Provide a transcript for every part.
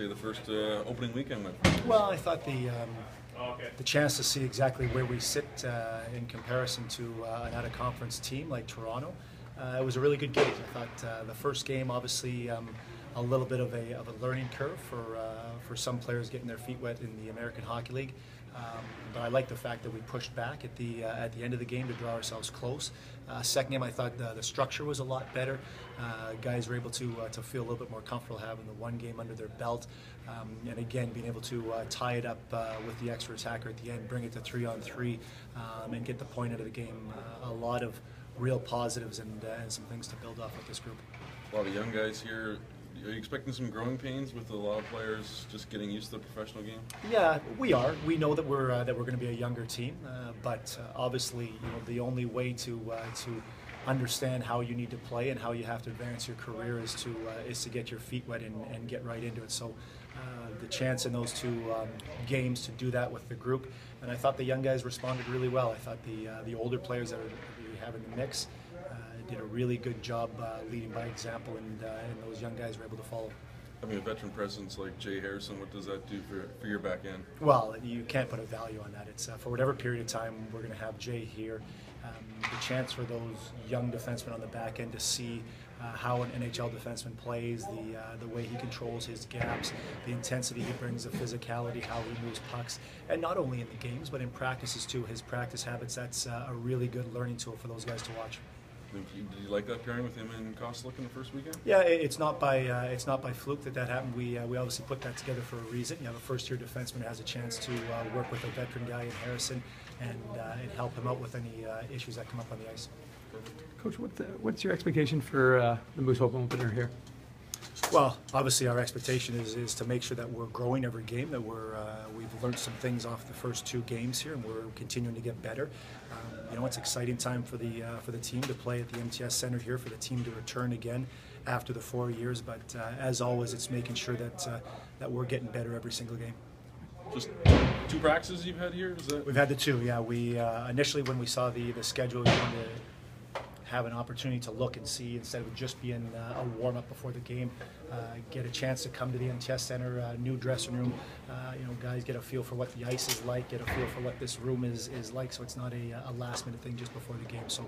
say the first opening weekend went? Well, I thought the chance to see exactly where we sit in comparison to an out-of-conference team like Toronto, it was a really good game. I thought the first game, obviously, a little bit of a learning curve for some players getting their feet wet in the American Hockey League. But I like the fact that we pushed back at the end of the game to draw ourselves close. Second game, I thought the structure was a lot better. Guys were able to feel a little bit more comfortable having the one game under their belt, and again being able to tie it up with the extra attacker at the end, bring it to 3-on-3, and get the point out of the game. A lot of real positives and some things to build off with this group. A lot of young guys here. Are you expecting some growing pains with a lot of players just getting used to the professional game? Yeah, we are. We know that we're going to be a younger team, but obviously, the only way to understand how you need to play and how you have to advance your career is to get your feet wet and get right into it. So the chance in those two games to do that with the group, and I thought the young guys responded really well. I thought the older players that we have in the mix did a really good job leading by example, and those young guys were able to follow. I mean, a veteran presence like Jay Harrison, what does that do for your back end? Well, you can't put a value on that. It's for whatever period of time we're going to have Jay here. The chance for those young defensemen on the back end to see how an NHL defenseman plays, the way he controls his gaps, the intensity he brings, the physicality, how he moves pucks, and not only in the games but in practices too. His practice habits, that's a really good learning tool for those guys to watch. Did you like that pairing with him and Kosteluk in the first weekend? Yeah, it's not by fluke that happened. We obviously put that together for a reason. You have a first-year defenseman has a chance to work with a veteran guy in Harrison and help him out with any issues that come up on the ice. Coach, what's your expectation for the Moose Hope opener here? Well, obviously our expectation is to make sure that we're growing every game, that we've learned some things off the first two games here, and we're continuing to get better. It's an exciting time for the team to play at the MTS Center here, for the team to return again after the 4 years. But as always, it's making sure that we're getting better every single game. Just 2 practices you've had here? We've had the 2, yeah. We initially, when we saw the schedule, we wanted to have an opportunity to look and see, instead of it just being a warm-up before the game, get a chance to come to the MTS Center, new dressing room, guys get a feel for what the ice is like, get a feel for what this room is like, so it's not a last-minute thing just before the game. So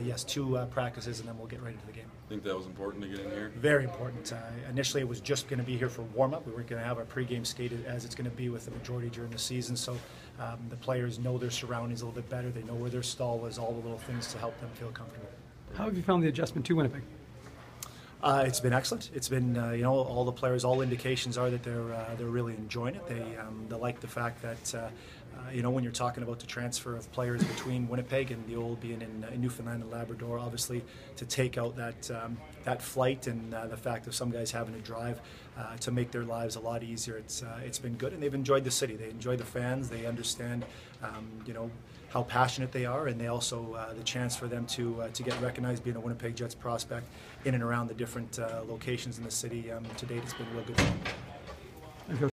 yes, 2 practices, and then we'll get right into the game. I think that was important to get in here? Very important. Initially it was just going to be here for warm-up. We weren't going to have our pregame skated as it's going to be with the majority during the season, so the players know their surroundings a little bit better. They know where their stall is, all the little things to help them feel comfortable. How have you found the adjustment to Winnipeg? It's been excellent. It's been, all the players, all indications are that they're really enjoying it. They like the fact that, when you're talking about the transfer of players between Winnipeg and the old being in Newfoundland and Labrador, obviously to take out that flight and the fact of some guys having to drive to make their lives a lot easier. It's been good, and they've enjoyed the city. They enjoy the fans. They understand, how passionate they are, and they also the chance for them to get recognized being a Winnipeg Jets prospect in and around the different locations in the city. To date, it's been real good for them.